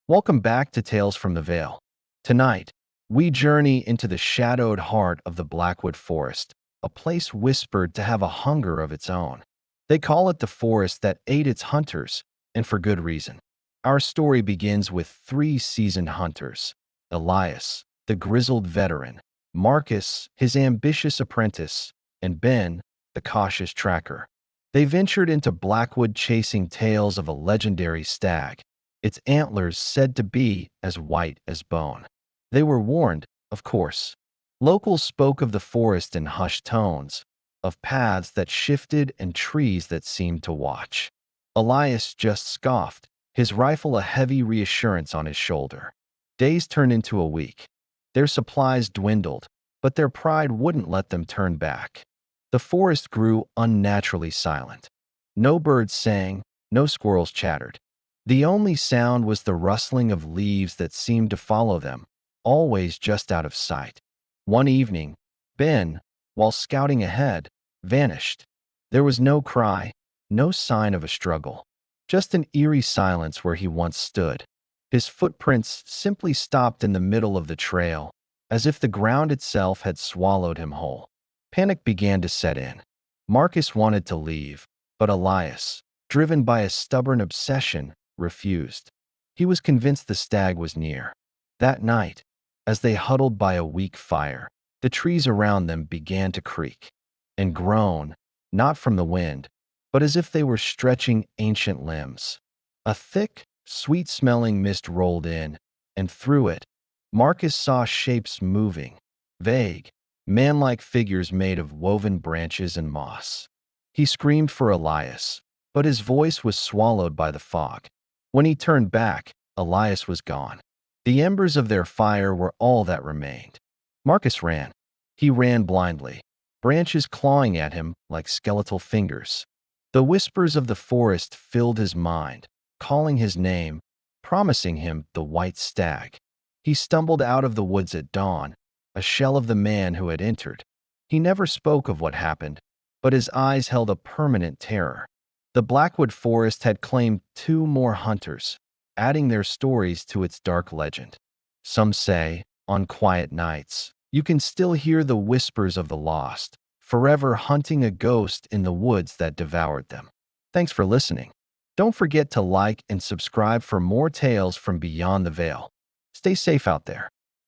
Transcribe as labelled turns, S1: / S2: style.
S1: Welcome back to Tales from the Vale. Tonight, we journey into the shadowed heart of the Blackwood Forest, a place whispered to have a hunger of its own. They call it the forest that ate its hunters, and for good reason. Our story begins with three seasoned hunters: Elias, the grizzled veteran; Marcus, his ambitious apprentice; and Ben, the cautious tracker. They ventured into Blackwood chasing tales of a legendary stag, its antlers said to be as white as bone. They were warned, of course. Locals spoke of the forest in hushed tones, of paths that shifted and trees that seemed to watch. Elias just scoffed, his rifle a heavy reassurance on his shoulder. Days turned into a week. Their supplies dwindled, but their pride wouldn't let them turn back. The forest grew unnaturally silent. No birds sang, no squirrels chattered. The only sound was the rustling of leaves that seemed to follow them, always just out of sight. One evening, Ben, while scouting ahead, vanished. There was no cry, no sign of a struggle, just an eerie silence where he once stood. His footprints simply stopped in the middle of the trail, as if the ground itself had swallowed him whole. Panic began to set in. Marcus wanted to leave, but Elias, driven by a stubborn obsession, refused. He was convinced the stag was near. That night, as they huddled by a weak fire, the trees around them began to creak and groan, not from the wind, but as if they were stretching ancient limbs. A thick, sweet-smelling mist rolled in, and through it, Marcus saw shapes moving, vague, man-like figures made of woven branches and moss. He screamed for Elias, but his voice was swallowed by the fog. When he turned back, Elias was gone. The embers of their fire were all that remained. Marcus ran. He ran blindly, branches clawing at him like skeletal fingers. The whispers of the forest filled his mind, calling his name, promising him the white stag. He stumbled out of the woods at dawn, a shell of the man who had entered. He never spoke of what happened, but his eyes held a permanent terror. The Blackwood Forest had claimed two more hunters, adding their stories to its dark legend. Some say, on quiet nights, you can still hear the whispers of the lost, forever hunting a ghost in the woods that devoured them. Thanks for listening. Don't forget to like and subscribe for more tales from beyond the veil. Stay safe out there.